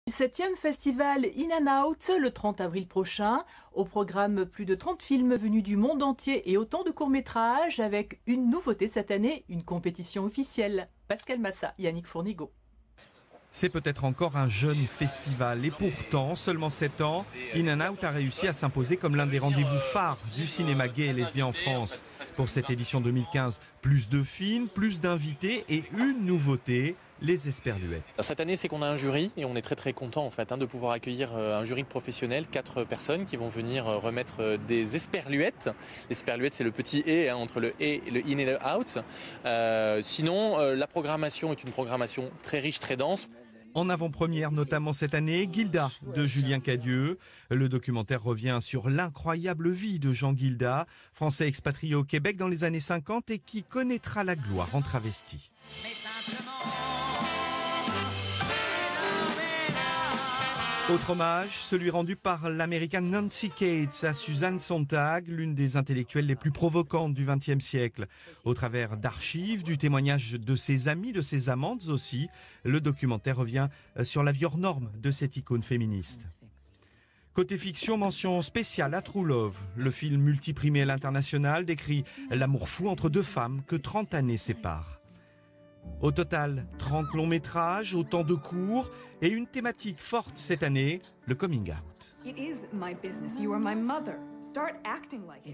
7e festival In and Out le 30 avril prochain. Au programme, plus de 30 films venus du monde entier et autant de courts-métrages avec une nouveauté cette année, une compétition officielle. Pascal Massa, Yannick Fournigo. C'est peut-être encore un jeune festival et pourtant, seulement 7 ans, In and Out a réussi à s'imposer comme l'un des rendez-vous phares du cinéma gay et lesbien en France. Pour cette édition 2015, plus de films, plus d'invités et une nouveauté, les Esperluettes. Cette année, c'est qu'on a un jury et on est très content en fait de pouvoir accueillir un jury de professionnels, 4 personnes qui vont venir remettre des Esperluettes. L'esperluette, c'est le petit et entre le et le in et le out. Sinon, la programmation est une programmation très riche, très dense. En avant-première, notamment cette année, Gilda de Julien Cadieux. Le documentaire revient sur l'incroyable vie de Jean Gilda, français expatrié au Québec dans les années 50 et qui connaîtra la gloire en travesti. Autre hommage, celui rendu par l'américaine Nancy Cates à Susan Sontag, l'une des intellectuelles les plus provocantes du XXe siècle. Au travers d'archives, du témoignage de ses amis, de ses amantes aussi, le documentaire revient sur la vie hors norme de cette icône féministe. Côté fiction, mention spéciale à True Love. Le film multiprimé à l'international décrit l'amour fou entre deux femmes que 30 années séparent. Au total, 30 longs métrages, autant de courts et une thématique forte cette année, le coming out.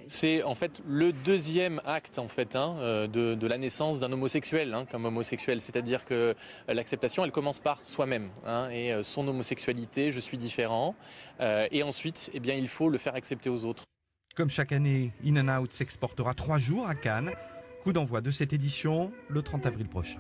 C'est en fait le deuxième acte en fait de la naissance d'un homosexuel comme homosexuel, c'est-à-dire que l'acceptation elle commence par soi-même et son homosexualité, je suis différent et ensuite il faut le faire accepter aux autres. Comme chaque année, In and Out s'exportera 3 jours à Cannes. Coup d'envoi de cette édition le 30 avril prochain.